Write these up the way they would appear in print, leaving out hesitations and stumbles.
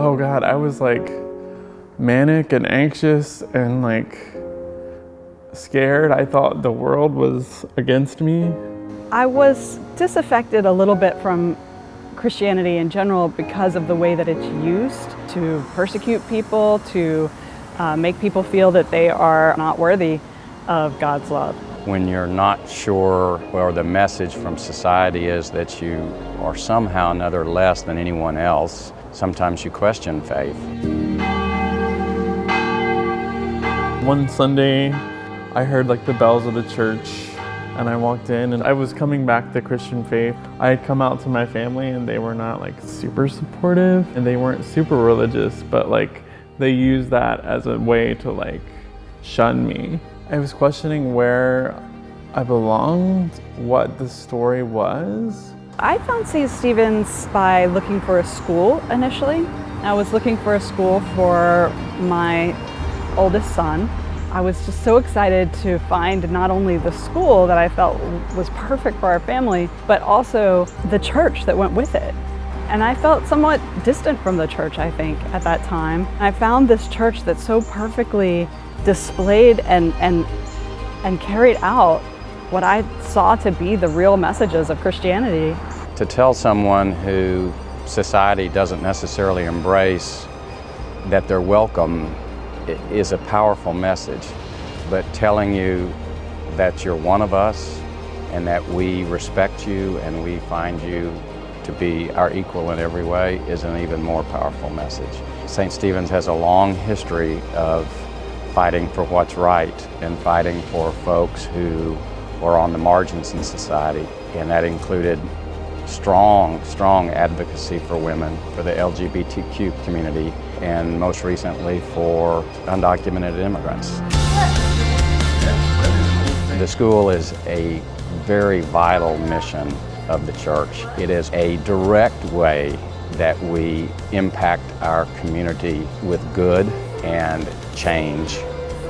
Oh God, I was like manic and anxious and like scared. I thought the world was against me. I was disaffected a little bit from Christianity in general because of the way that it's used to persecute people, to make people feel that they are not worthy of God's love. When you're not sure, or the message from society is that you are somehow or another less than anyone else, sometimes you question faith. One Sunday, I heard like the bells of the church, and I walked in and I was coming back to Christian faith. I had come out to my family and they were not like super supportive and they weren't super religious, but like they used that as a way to like shun me. I was questioning where I belonged, what the story was. I found St. Stephen's by looking for a school initially. I was looking for a school for my oldest son. I was just so excited to find not only the school that I felt was perfect for our family, but also the church that went with it. And I felt somewhat distant from the church, I think, at that time. I found this church that so perfectly displayed and carried out what I saw to be the real messages of Christianity. To tell someone who society doesn't necessarily embrace that they're welcome is a powerful message, but telling you that you're one of us and that we respect you and we find you to be our equal in every way is an even more powerful message. St. Stephen's has a long history of fighting for what's right and fighting for folks who are on the margins in society, and that included strong advocacy for women, for the LGBTQ community, and most recently for undocumented immigrants. The school is a very vital mission of the church. It is a direct way that we impact our community with good and change.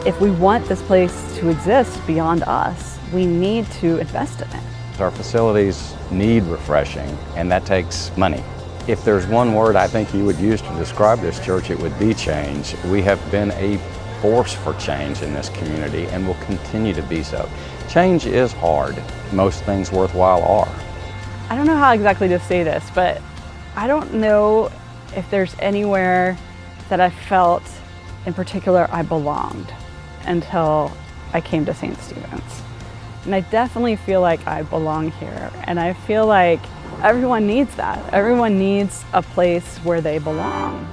If we want this place to exist beyond us, we need to invest in it. Our facilities need refreshing, and that takes money. If there's one word I think you would use to describe this church, it would be change. We have been a force for change in this community and will continue to be so. Change is hard. Most things worthwhile are. I don't know how exactly to say this, but I don't know if there's anywhere that I felt in particular I belonged until I came to St. Stephen's. And I definitely feel like I belong here, and I feel like everyone needs that. Everyone needs a place where they belong.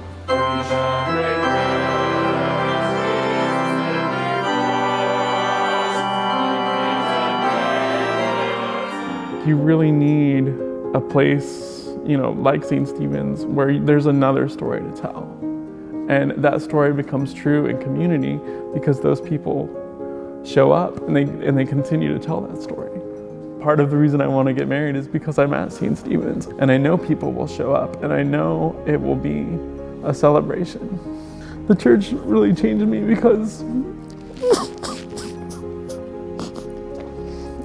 You really need a place, like St. Stephen's, where there's another story to tell. And that story becomes true in community because those people show up and they continue to tell that story. Part of the reason I want to get married is because I'm at St. Stephen's and I know people will show up and I know it will be a celebration. The church really changed me because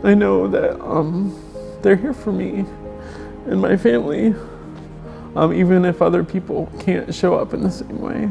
I know that they're here for me and my family, even if other people can't show up in the same way.